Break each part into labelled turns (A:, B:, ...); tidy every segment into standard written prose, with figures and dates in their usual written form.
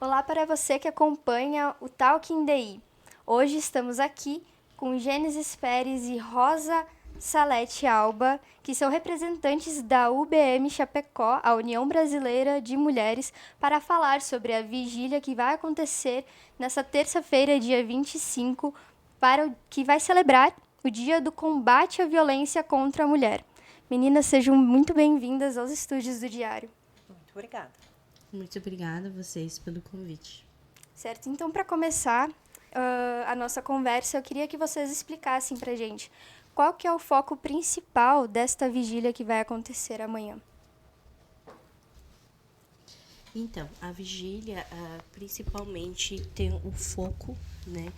A: Olá para você que acompanha o Talking DI. Hoje estamos aqui com Gênesis Pérez e Rosa Salete Alba, que são representantes da UBM Chapecó, a União Brasileira de Mulheres, para falar sobre a vigília que vai acontecer nessa terça-feira, dia 25, que vai celebrar o Dia do Combate à Violência contra a Mulher. Meninas, sejam muito bem-vindas aos estúdios do Diário.
B: Muito obrigada.
C: Muito obrigada a vocês pelo convite.
A: Certo, então para começar a nossa conversa, eu queria que vocês explicassem pra gente qual que é o foco principal desta vigília que vai acontecer amanhã.
C: Então, a vigília principalmente tem o foco, né,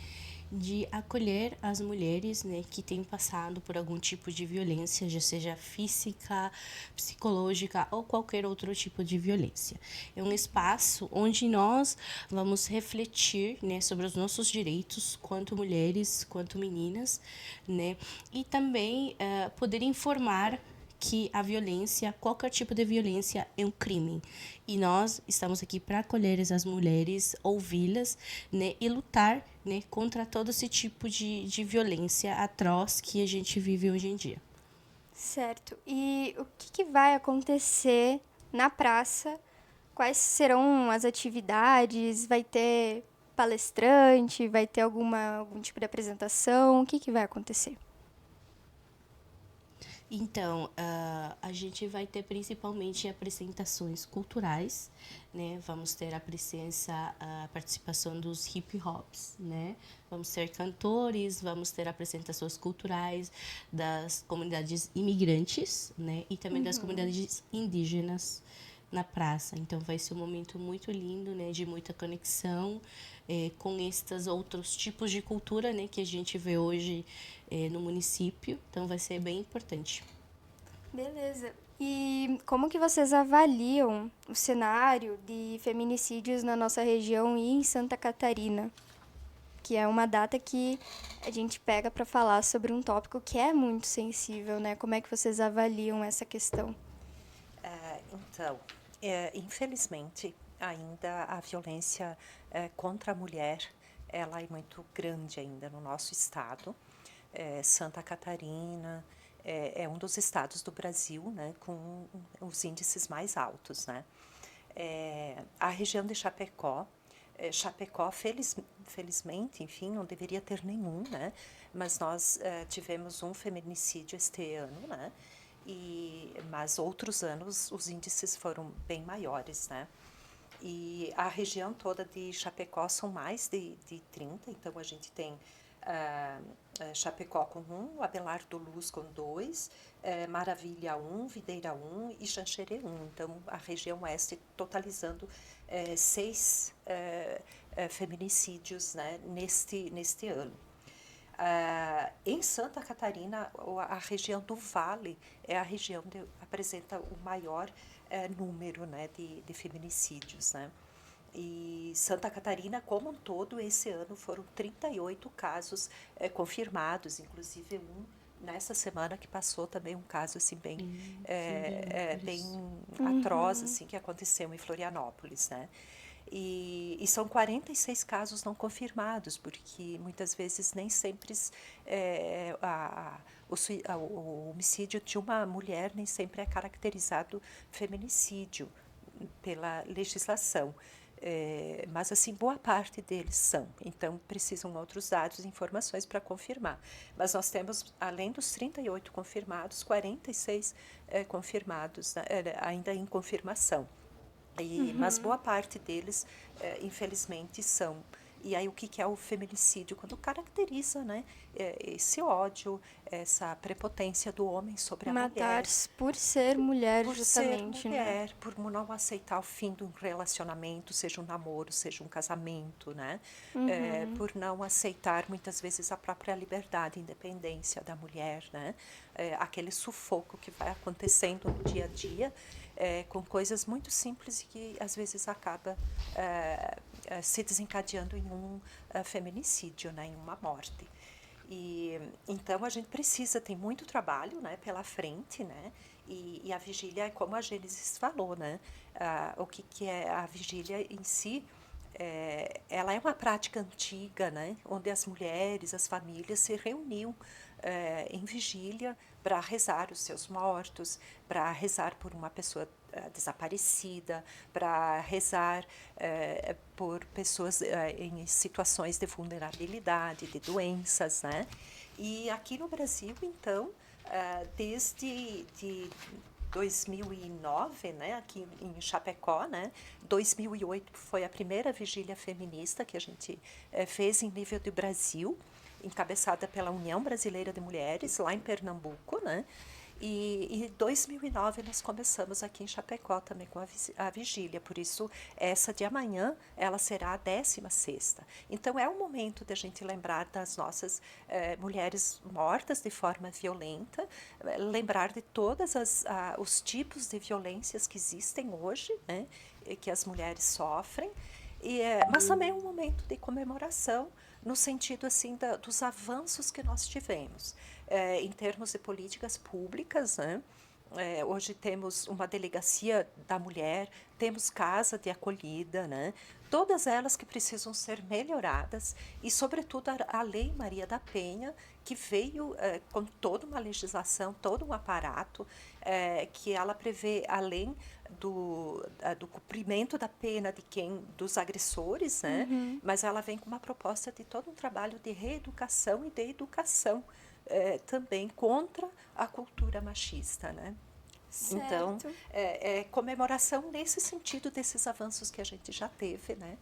C: de acolher as mulheres, né, que têm passado por algum tipo de violência, já seja física, psicológica ou qualquer outro tipo de violência. É um espaço onde nós vamos refletir, né, sobre os nossos direitos, quanto mulheres, quanto meninas, né, e também poder informar que a violência, qualquer tipo de violência, é um crime. E nós estamos aqui para acolher essas mulheres, ouvi-las, né, e lutar, né, contra todo esse tipo de violência atroz que a gente vive hoje em dia.
A: Certo. E o que vai acontecer na praça? Quais serão as atividades? Vai ter palestrante? Vai ter algum tipo de apresentação? O que vai acontecer?
C: Então, a gente vai ter principalmente apresentações culturais, né? Vamos ter a participação dos hip hops, né? Vamos ter cantores, vamos ter apresentações culturais das comunidades imigrantes, né? E também das comunidades indígenas na praça. Então vai ser um momento muito lindo, né, de muita conexão com estes outros tipos de cultura, né, que a gente vê hoje no município. Então vai ser bem importante.
A: Beleza. E como que vocês avaliam o cenário de feminicídios na nossa região e em Santa Catarina? Que é uma data que a gente pega para falar sobre um tópico que é muito sensível, né? Como é que vocês avaliam essa questão?
B: Então, infelizmente, ainda a violência contra a mulher, ela é muito grande ainda no nosso estado. Santa Catarina é um dos estados do Brasil, né, com os índices mais altos, né. A região de Chapecó, Chapecó, felizmente, enfim, não deveria ter nenhum, né? Mas nós tivemos um feminicídio este ano, né? Mas outros anos os índices foram bem maiores, né? E a região toda de Chapecó são mais de 30, então a gente tem Chapecó com 1, Abelardo Luz com 2, Maravilha 1, Videira 1 e Xanxerê 1. Então a região oeste totalizando 6 feminicídios, né, neste ano. Em Santa Catarina, a região do Vale é a região que apresenta o maior número, né, de feminicídios, né? E Santa Catarina, como um todo, esse ano foram 38 casos confirmados, inclusive nessa semana que passou também um caso assim bem bem
C: Florianópolis.
B: atroz assim que aconteceu em Florianópolis, né? E são 46 casos não confirmados, porque muitas vezes nem sempre o homicídio de uma mulher nem sempre é caracterizado feminicídio pela legislação. Mas assim, boa parte deles são. Então, precisam outros dados e informações para confirmar. Mas nós temos, além dos 38 confirmados, 46 confirmados, né, ainda em confirmação. Mas boa parte deles, infelizmente, são. E aí o que é o feminicídio? Quando caracteriza, né, esse ódio, essa prepotência do homem sobre a
A: Matar
B: mulher,
A: por ser mulher,
B: por ser
A: justamente, né?
B: mulher, por não aceitar o fim de um relacionamento, seja um namoro, seja um casamento, né? Por não aceitar muitas vezes a própria liberdade, independência da mulher, né? Aquele sufoco que vai acontecendo no dia a dia, com coisas muito simples e que às vezes acaba se desencadeando em um feminicídio, né? Em uma morte. E então a gente precisa, tem muito trabalho, né, pela frente, né? E a vigília é como a Gênesis falou, né? O que é a vigília em si? ela é uma prática antiga, né, onde as mulheres, as famílias se reuniam em vigília para rezar os seus mortos, para rezar por uma pessoa desaparecida, para rezar por pessoas em situações de vulnerabilidade, de doenças, né? E aqui no Brasil, então, desde 2009, né, aqui em Chapecó, né, 2008 foi a primeira vigília feminista que a gente fez em nível do Brasil, encabeçada pela União Brasileira de Mulheres, lá em Pernambuco, né, e em 2009 nós começamos aqui em Chapecó também com a vigília, por isso essa de amanhã ela será a 16ª. Então é o momento da gente lembrar das nossas mulheres mortas de forma violenta, lembrar de todos os tipos de violências que existem hoje, né, que as mulheres sofrem, mas também é um momento de comemoração no sentido assim dos avanços que nós tivemos em termos de políticas públicas, né? Hoje temos uma delegacia da mulher, temos casa de acolhida, né? Todas elas que precisam ser melhoradas e, sobretudo, a Lei Maria da Penha, que veio com toda uma legislação, todo um aparato, que ela prevê, além do cumprimento da pena dos agressores, né? Mas ela vem com uma proposta de todo um trabalho de reeducação e de educação também contra a cultura machista, né?
A: Certo.
B: Então, comemoração nesse sentido desses avanços que a gente já teve, né?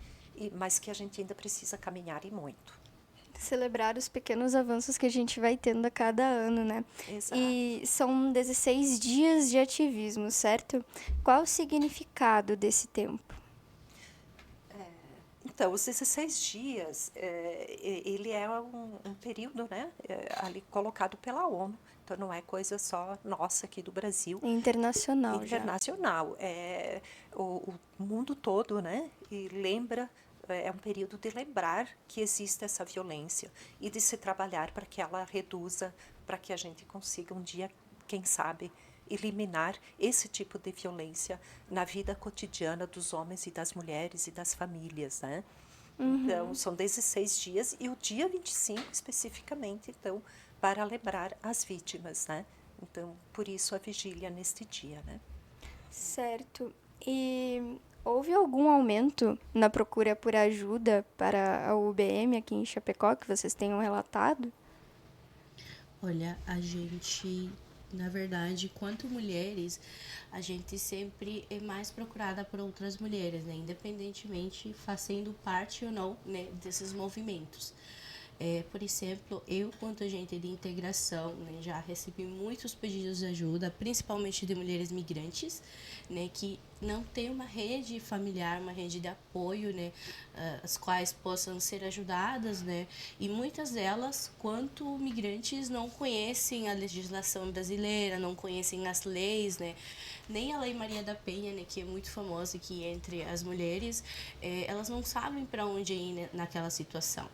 B: Mas que a gente ainda precisa caminhar e muito.
A: Celebrar os pequenos avanços que a gente vai tendo a cada ano, né?
B: Exato.
A: E são 16 dias de ativismo, certo? Qual o significado desse tempo?
B: Então, os 16 dias, ele é um período, né, ali colocado pela ONU. Então, não é coisa só nossa aqui do Brasil.
A: É internacional já.
B: Internacional. O mundo todo, né, e lembra, é um período de lembrar que existe essa violência e de se trabalhar para que ela reduza, para que a gente consiga um dia, quem sabe, eliminar esse tipo de violência na vida cotidiana dos homens e das mulheres e das famílias, né? Então, são 16 dias e o dia 25 especificamente, então, para lembrar as vítimas, né? Então, por isso a vigília neste dia, né?
A: Certo. E houve algum aumento na procura por ajuda para a UBM aqui em Chapecó, que vocês tenham relatado?
C: Olha, a gente, na verdade, quanto mulheres, a gente sempre é mais procurada por outras mulheres, né? Independentemente, fazendo parte ou não, né, desses movimentos. Por exemplo, eu, quanto agente de integração, né, já recebi muitos pedidos de ajuda, principalmente de mulheres migrantes, né, que não têm uma rede familiar, uma rede de apoio, né, as quais possam ser ajudadas, né, e muitas delas, quanto migrantes, não conhecem a legislação brasileira, não conhecem as leis, né, nem a Lei Maria da Penha, né, que é muito famosa aqui entre as mulheres, elas não sabem para onde ir naquela situação.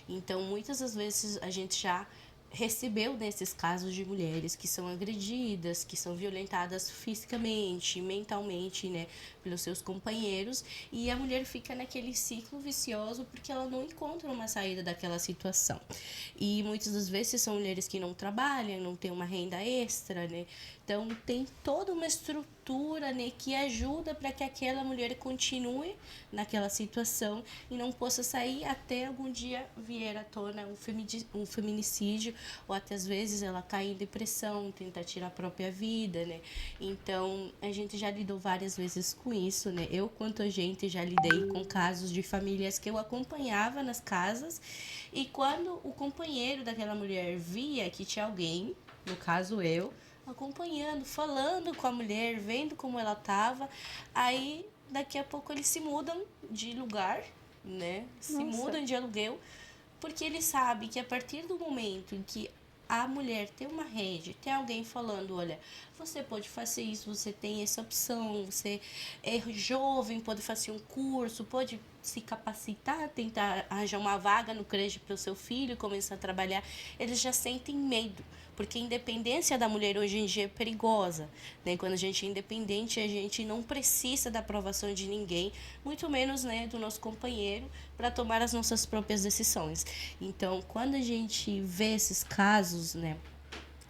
C: Então, muitas das vezes a gente já recebeu nesses casos de mulheres que são agredidas, que são violentadas fisicamente, mentalmente, né, pelos seus companheiros, e a mulher fica naquele ciclo vicioso porque ela não encontra uma saída daquela situação. E muitas das vezes são mulheres que não trabalham, não têm uma renda extra, né? Então tem toda uma estrutura, né, que ajuda para que aquela mulher continue naquela situação e não possa sair até algum dia vier à tona um feminicídio, ou até às vezes ela cai em depressão, tentar tirar a própria vida, né? Então a gente já lidou várias vezes com isso, né? Eu, quanto a gente, já lidei com casos de famílias que eu acompanhava nas casas, e quando o companheiro daquela mulher via que tinha alguém, no caso eu, acompanhando, falando com a mulher, vendo como ela estava, aí daqui a pouco eles se mudam de lugar, né? Se mudam de aluguel, porque eles sabem que a partir do momento em que a mulher tem uma rede, tem alguém falando, olha, você pode fazer isso, você tem essa opção, você é jovem, pode fazer um curso, pode se capacitar, tentar arranjar uma vaga no creche para o seu filho, começar a trabalhar, eles já sentem medo, Porque a independência da mulher hoje em dia é perigosa, né? Quando a gente é independente, a gente não precisa da aprovação de ninguém, muito menos, né, do nosso companheiro, para tomar as nossas próprias decisões. Então, quando a gente vê esses casos, né,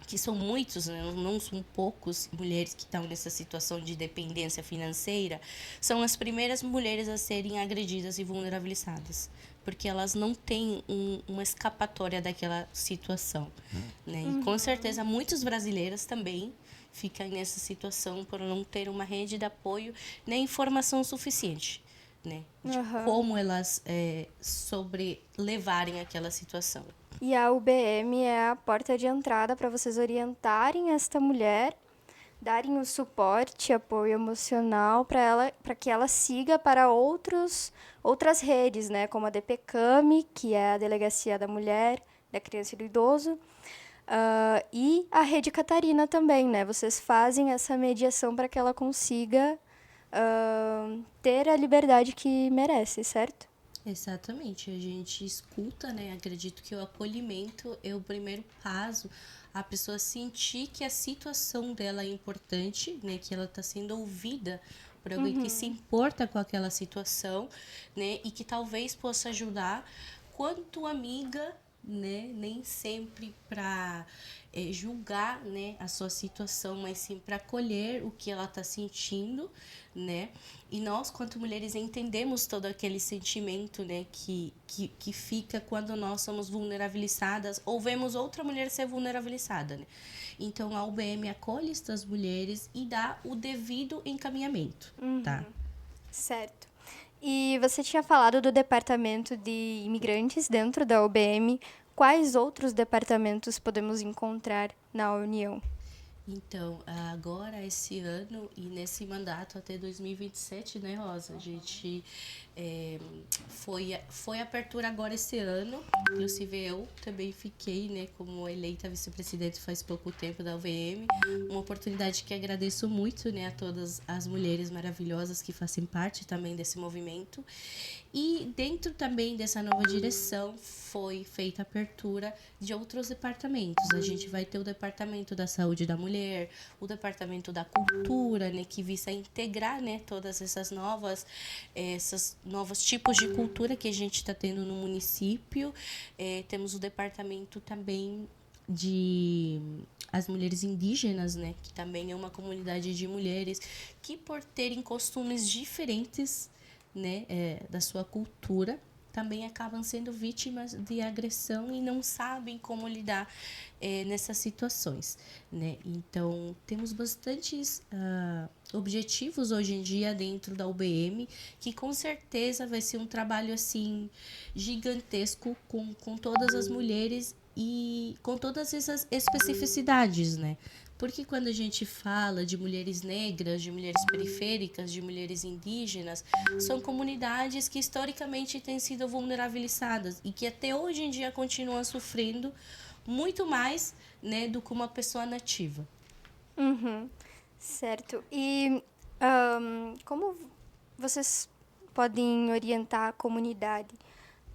C: que são muitos, né? Não são poucos mulheres que estão nessa situação de dependência financeira, são as primeiras mulheres a serem agredidas e vulnerabilizadas, porque elas não têm uma escapatória daquela situação, né? E com certeza muitas brasileiras também ficam nessa situação por não ter uma rede de apoio nem informação suficiente, né? De como elas sobrelevarem aquela situação.
A: E a UBM é a porta de entrada para vocês orientarem esta mulher, darem o suporte, apoio emocional para que ela siga para outras redes, né, como a DPCAM, que é a Delegacia da Mulher, da Criança e do Idoso, e a Rede Catarina também, né? Vocês fazem essa mediação para que ela consiga ter a liberdade que merece, certo?
C: Exatamente, a gente escuta, né? Acredito que o acolhimento é o primeiro passo, a pessoa sentir que a situação dela é importante, né? Que ela está sendo ouvida por alguém que se importa com aquela situação, né? E que talvez possa ajudar quanto amiga, né? Nem sempre para julgar, né, a sua situação, mas sim para acolher o que ela está sentindo, né? E nós, quanto mulheres, entendemos todo aquele sentimento, né, que fica quando nós somos vulnerabilizadas ou vemos outra mulher ser vulnerabilizada, né? Então, a UBM acolhe estas mulheres e dá o devido encaminhamento, tá?
A: Certo. E você tinha falado do departamento de imigrantes dentro da UBM. Quais outros departamentos podemos encontrar na União?
C: Então, agora, esse ano e nesse mandato até 2027, né, Rosa? A gente foi apertura agora esse ano, inclusive eu também fiquei, né, como eleita vice-presidente faz pouco tempo da UVM, uma oportunidade que agradeço muito, né, a todas as mulheres maravilhosas que fazem parte também desse movimento. E dentro também dessa nova direção foi feita a apertura de outros departamentos. A gente vai ter o Departamento da Saúde da Mulher, o Departamento da Cultura, né, que visa integrar, né, todas essas novos tipos de cultura que a gente está tendo no município. Temos o Departamento também de as mulheres indígenas, né, que também é uma comunidade de mulheres que, por terem costumes diferentes, né, da sua cultura, também acabam sendo vítimas de agressão e não sabem como lidar nessas situações, né? Então, temos bastantes objetivos hoje em dia dentro da UBM, que com certeza vai ser um trabalho assim gigantesco com todas as mulheres e com todas essas especificidades, né? Porque quando a gente fala de mulheres negras, de mulheres periféricas, de mulheres indígenas, são comunidades que historicamente têm sido vulnerabilizadas e que até hoje em dia continuam sofrendo muito mais, né, do que uma pessoa nativa.
A: Certo. E como vocês podem orientar a comunidade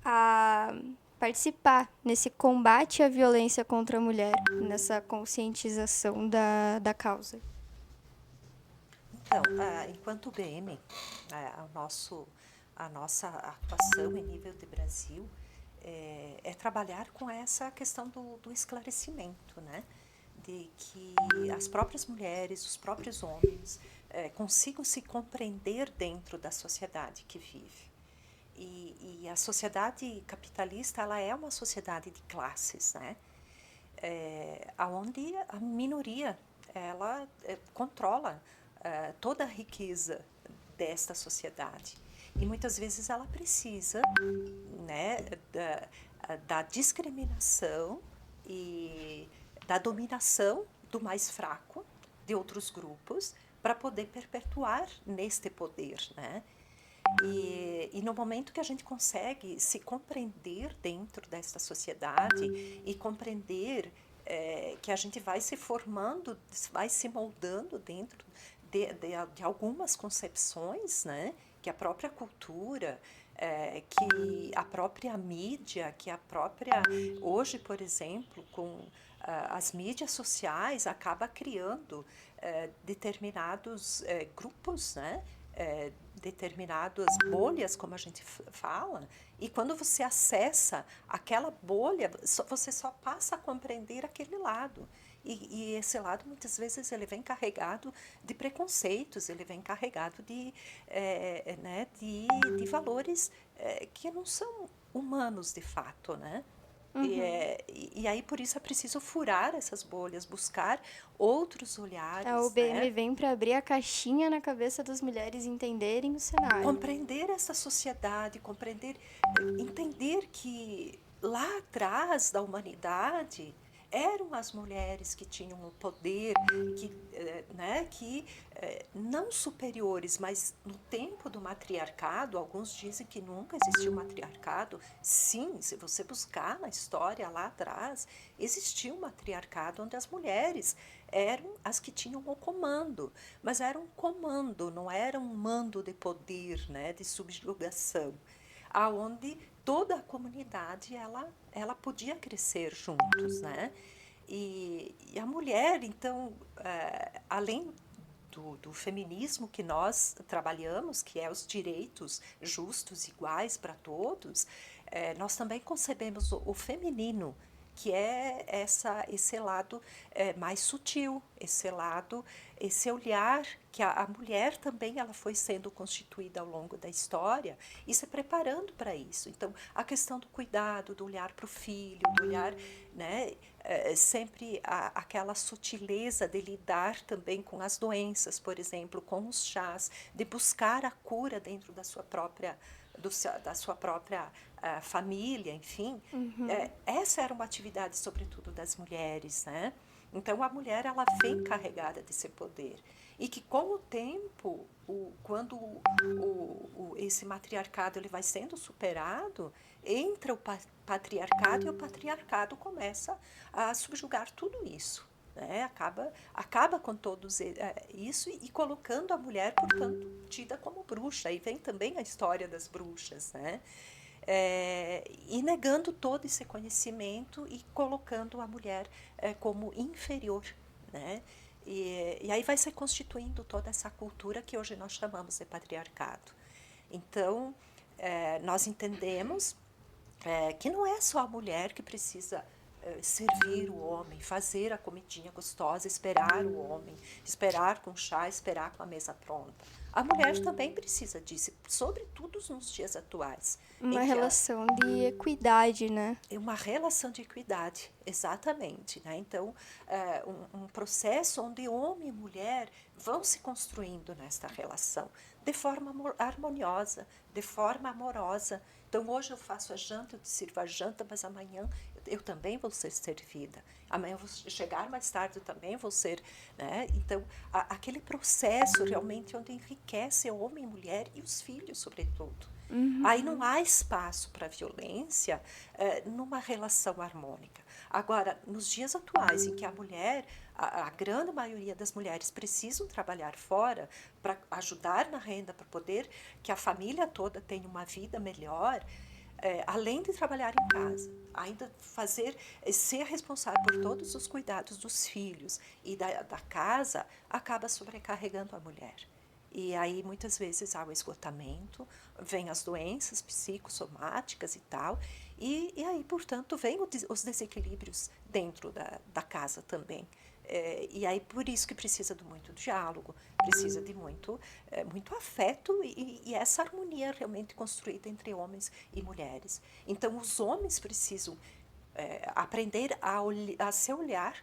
A: a participar nesse combate à violência contra a mulher, nessa conscientização da causa?
B: Então, enquanto UBM, a nossa atuação em nível de Brasil é trabalhar com essa questão do esclarecimento, né? De que as próprias mulheres, os próprios homens consigam se compreender dentro da sociedade que vive. E a sociedade capitalista, ela é uma sociedade de classes, né? Onde a minoria, ela controla toda a riqueza desta sociedade. E muitas vezes ela precisa, né, da discriminação e da dominação do mais fraco, de outros grupos, para poder perpetuar neste poder, né? E no momento que a gente consegue se compreender dentro desta sociedade e compreender que a gente vai se formando, vai se moldando dentro de algumas concepções, né, que a própria cultura, que a própria mídia, que a própria... Hoje, por exemplo, com as mídias sociais, acaba criando determinados grupos, né? Determinadas bolhas, como a gente fala, e quando você acessa aquela bolha, você só passa a compreender aquele lado. E esse lado, muitas vezes, ele vem carregado de preconceitos, ele vem carregado né, de valores que não são humanos, de fato, né? E aí, por isso, é preciso furar essas bolhas, buscar outros olhares.
A: A UBM
B: né?
A: vem para abrir a caixinha na cabeça das mulheres entenderem o cenário.
B: Compreender essa sociedade, entender que lá atrás da humanidade eram as mulheres que tinham o poder, que não superiores, mas no tempo do matriarcado, alguns dizem que nunca existiu matriarcado. Sim, se você buscar na história lá atrás, existiu um matriarcado onde as mulheres eram as que tinham o comando, mas era um comando, não era um mando de poder, né, de subjugação, aonde toda a comunidade ela podia crescer juntos, né? E a mulher, então, além do feminismo que nós trabalhamos, que é os direitos justos, iguais para todos, nós também concebemos o feminino, que é esse lado mais sutil, esse lado, esse olhar que a mulher também ela foi sendo constituída ao longo da história e se preparando para isso. Então, a questão do cuidado, do olhar para o filho, do olhar, né, sempre aquela sutileza de lidar também com as doenças, por exemplo, com os chás, de buscar a cura dentro da sua própria família, enfim. Essa era uma atividade, sobretudo, das mulheres, né? Então, a mulher, ela vem carregada desse poder. E que, com o tempo, quando esse matriarcado ele vai sendo superado, entra o patriarcado e o patriarcado começa a subjugar tudo isso. Né? Acaba com todos isso e colocando a mulher, portanto, tida como bruxa. E vem também a história das bruxas, né? E negando todo esse conhecimento e colocando a mulher como inferior, né? E aí vai se constituindo toda essa cultura que hoje nós chamamos de patriarcado. Então, nós entendemos que não é só a mulher que precisa servir o homem, fazer a comidinha gostosa, esperar o homem, esperar com chá, esperar com a mesa pronta. A mulher também precisa disso, sobretudo nos dias atuais.
A: Uma relação de equidade, né?
B: É uma relação de equidade, exatamente. Né? Então, um processo onde homem e mulher vão se construindo nesta relação de forma harmoniosa, de forma amorosa. Então, hoje eu faço a janta, eu te sirvo a janta, mas amanhã eu também vou ser servida. Amanhã eu vou chegar mais tarde, eu também vou ser... Né? Então, aquele processo realmente onde enriquece o homem e mulher e os filhos, sobretudo. Aí não há espaço para violência numa relação harmônica. Agora, nos dias atuais, em que a mulher, a grande maioria das mulheres precisam trabalhar fora para ajudar na renda, para poder que a família toda tenha uma vida melhor, além de trabalhar em casa, ainda ser responsável por todos os cuidados dos filhos e da casa, acaba sobrecarregando a mulher. E aí, muitas vezes, há o esgotamento, vem as doenças psicossomáticas e tal, e aí, portanto, vem os desequilíbrios dentro da casa também. E aí, por isso que precisa de muito diálogo, precisa de muito afeto e essa harmonia realmente construída entre homens e mulheres. Então, os homens precisam aprender a se olhar,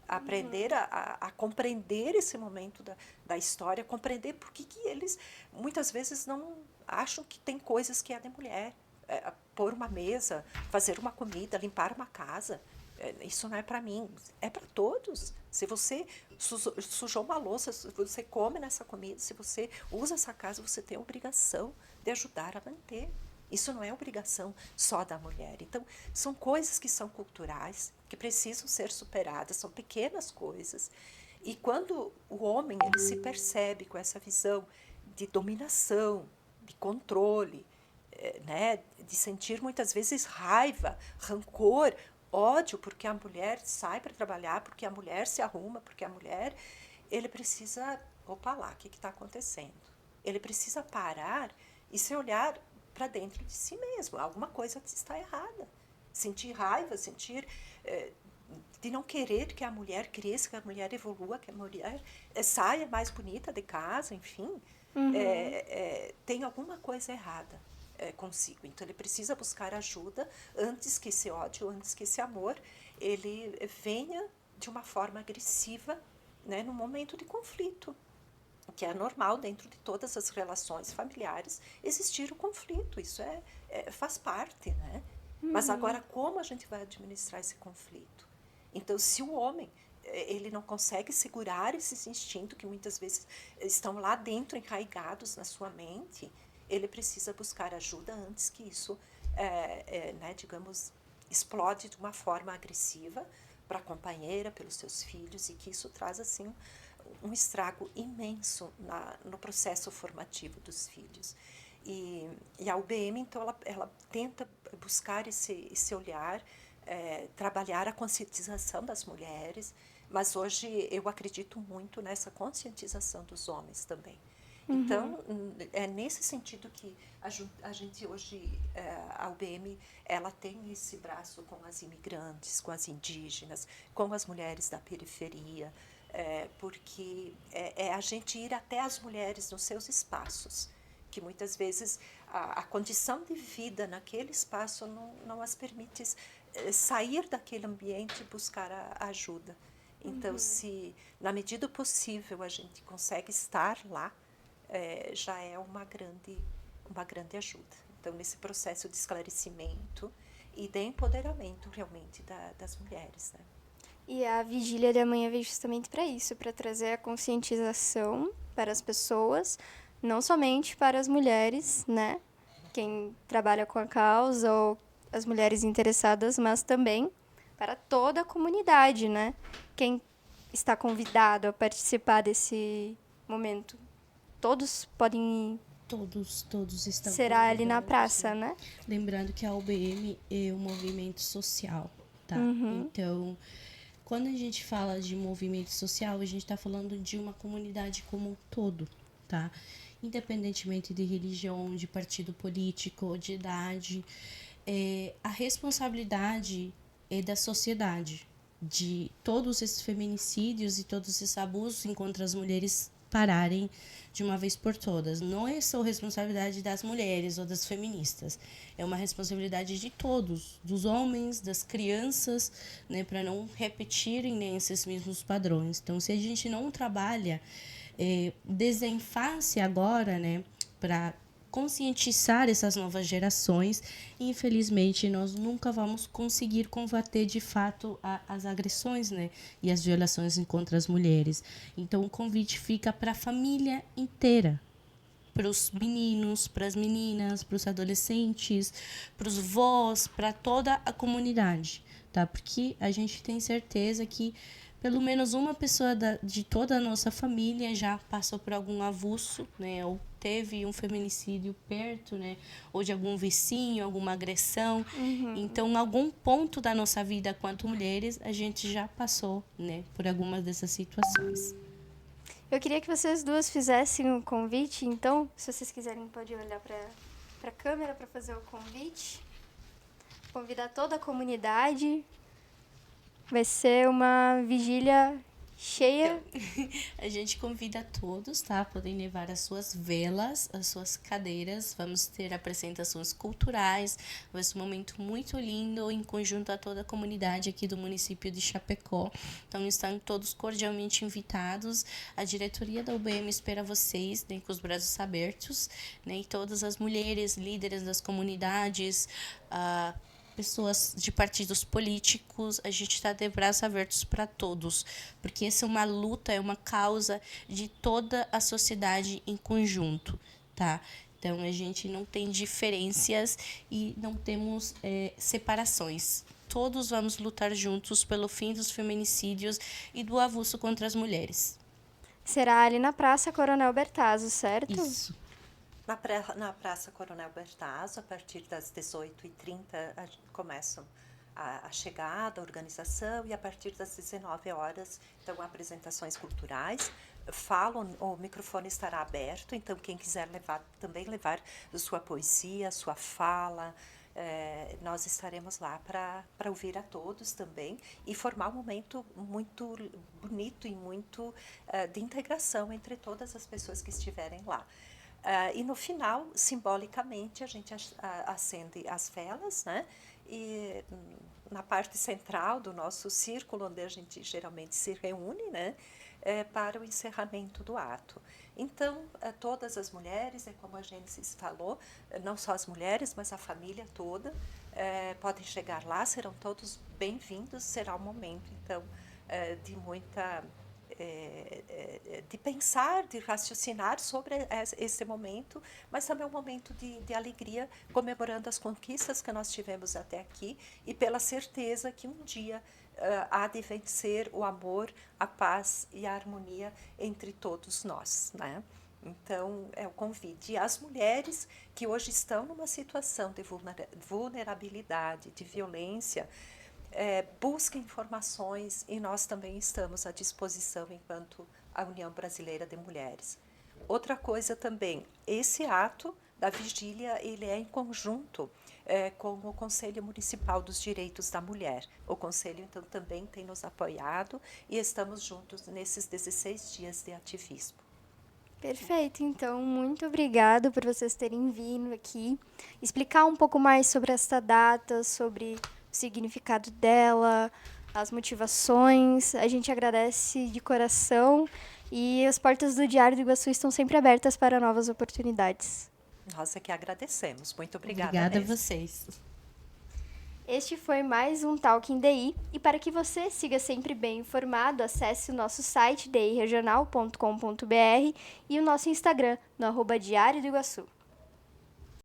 B: aprender a compreender esse momento da história, compreender por que eles muitas vezes não acham que tem coisas que é de mulher. Pôr uma mesa, fazer uma comida, limpar uma casa, isso não é para mim, é para todos. Se você sujou uma louça, se você come nessa comida, se você usa essa casa, você tem a obrigação de ajudar a manter. Isso não é obrigação só da mulher. Então, são coisas que são culturais, que precisam ser superadas, são pequenas coisas. E quando o homem ele se percebe com essa visão de dominação, de controle, né, de sentir muitas vezes raiva, rancor, ódio, porque a mulher sai para trabalhar, porque a mulher se arruma, porque a mulher, ele precisa, opa lá, o que está acontecendo? Ele precisa parar e se olhar para dentro de si mesmo, alguma coisa está errada. Sentir raiva, sentir de não querer que a mulher cresça, que a mulher evolua, que a mulher saia mais bonita de casa, enfim, tem alguma coisa errada consigo. Então ele precisa buscar ajuda antes que esse ódio, antes que esse amor, ele venha de uma forma agressiva, né, no momento de conflito, que é normal dentro de todas as relações familiares existir o conflito, isso faz parte, né? Mas agora como a gente vai administrar esse conflito? Então, se o homem ele não consegue segurar esses instintos que muitas vezes estão lá dentro, enraigados na sua mente, ele precisa buscar ajuda antes que isso, né, digamos, explode de uma forma agressiva para a companheira, pelos seus filhos, e que isso traz, assim, um estrago imenso no processo formativo dos filhos. E a UBM, então, ela tenta buscar esse olhar, trabalhar a conscientização das mulheres, mas hoje eu acredito muito nessa conscientização dos homens também. Então, é nesse sentido que a gente hoje, a UBM, ela tem esse braço com as imigrantes, com as indígenas, com as mulheres da periferia, porque é a gente ir até as mulheres nos seus espaços, que muitas vezes a condição de vida naquele espaço não as permite sair daquele ambiente e buscar a ajuda. Então, se na medida possível a gente consegue estar lá, já é uma grande ajuda. Então, nesse processo de esclarecimento e de empoderamento realmente das mulheres, né?
A: E a Vigília da Manhã veio justamente para isso, para trazer a conscientização para as pessoas, não somente para as mulheres, né? Quem trabalha com a causa ou as mulheres interessadas, mas também para toda a comunidade, né? Quem está convidado a participar desse momento? Todos podem...
C: Todos estão
A: Será ali na
C: convidados,
A: praça, né?
C: Lembrando que a UBM é um movimento social, tá? Então, quando a gente fala de movimento social, a gente está falando de uma comunidade como um todo, tá? Independentemente de religião, de partido político, de idade, a responsabilidade é da sociedade, de todos esses feminicídios e todos esses abusos contra as mulheres pararem de uma vez por todas. Não é só responsabilidade das mulheres ou das feministas, é uma responsabilidade de todos, dos homens, das crianças, né, para não repetirem, né, esses mesmos padrões. Então, se a gente não trabalha desde a infância agora, né, para conscientizar essas novas gerações, infelizmente nós nunca vamos conseguir combater de fato as agressões, né, e as violações contra as mulheres. Então o convite fica para a família inteira, para os meninos, para as meninas, para os adolescentes, para os vós, para toda a comunidade, tá? Porque a gente tem certeza que pelo menos uma pessoa de toda a nossa família já passou por algum abuso, né, ou teve um feminicídio perto, né, ou de algum vizinho, alguma agressão. Então, em algum ponto da nossa vida, quanto mulheres, a gente já passou, né, por algumas dessas situações.
A: Eu queria que vocês duas fizessem um convite, então, se vocês quiserem, pode olhar para a câmera para fazer o convite. Convidar toda a comunidade. Vai ser uma vigília cheia.
C: A gente convida todos, tá? Podem levar as suas velas, as suas cadeiras. Vamos ter apresentações culturais. Vai ser um momento muito lindo em conjunto a toda a comunidade aqui do município de Chapecó. Então, estão todos cordialmente invitados. A diretoria da UBM espera vocês, né, com os braços abertos, né? E todas as mulheres, líderes das comunidades, pessoas de partidos políticos, a gente está de braços abertos para todos, porque essa é uma luta, é uma causa de toda a sociedade em conjunto, tá? Então, a gente não tem diferenças e não temos separações. Todos vamos lutar juntos pelo fim dos feminicídios e do abuso contra as mulheres.
A: Será ali na Praça Coronel Bertazzo, certo?
C: Isso.
B: Na Praça Coronel Bertazzo, a partir das 18h30, começam a chegada, a organização, e a partir das 19 horas, então, apresentações culturais. O microfone estará aberto, então quem quiser também levar sua poesia, sua fala, nós estaremos lá para ouvir a todos também e formar um momento muito bonito e muito de integração entre todas as pessoas que estiverem lá. E no final, simbolicamente, a gente acende as velas, né? E na parte central do nosso círculo, onde a gente geralmente se reúne, né? Para o encerramento do ato. Então, todas as mulheres, como a Gênesis falou, não só as mulheres, mas a família toda, podem chegar lá, serão todos bem-vindos, será um momento, então, de muita... de pensar, de raciocinar sobre esse momento, mas também um momento de alegria, comemorando as conquistas que nós tivemos até aqui e pela certeza que um dia há de vencer o amor, a paz e a harmonia entre todos nós, né? Então, é o convite. E as mulheres que hoje estão numa situação de vulnerabilidade, de violência, busquem informações e nós também estamos à disposição enquanto a União Brasileira de Mulheres. Outra coisa também, esse ato da vigília, ele é em conjunto com o Conselho Municipal dos Direitos da Mulher. O Conselho, então, também tem nos apoiado e estamos juntos nesses 16 dias de ativismo.
A: Perfeito, então, muito obrigada por vocês terem vindo aqui, explicar um pouco mais sobre esta data, sobre o significado dela, as motivações. A gente agradece de coração e as portas do Diário do Iguaçu estão sempre abertas para novas oportunidades.
B: Nós é que agradecemos. Muito obrigada.
C: Obrigada a vocês.
A: Este foi mais um Talking DI, e para que você siga sempre bem informado, acesse o nosso site diregional.com.br e o nosso Instagram, no @Diário do Iguaçu.